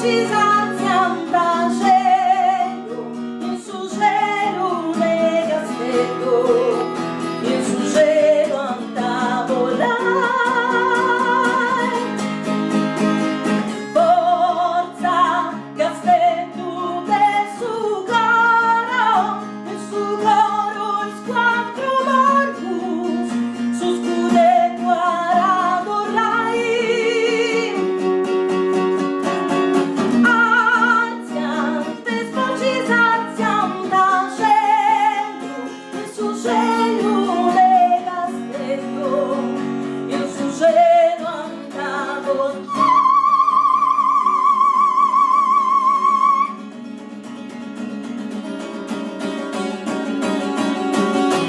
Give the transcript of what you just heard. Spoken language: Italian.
si saziam da cielo, in su cielo ne castello, in su cielo a volare. Forza castello del suo coro, il suo coro il squadro morbus, su scude guarado rai. Arziante sporci saziam da cielo, il suo cielo ne castello, il suo cielo andavo.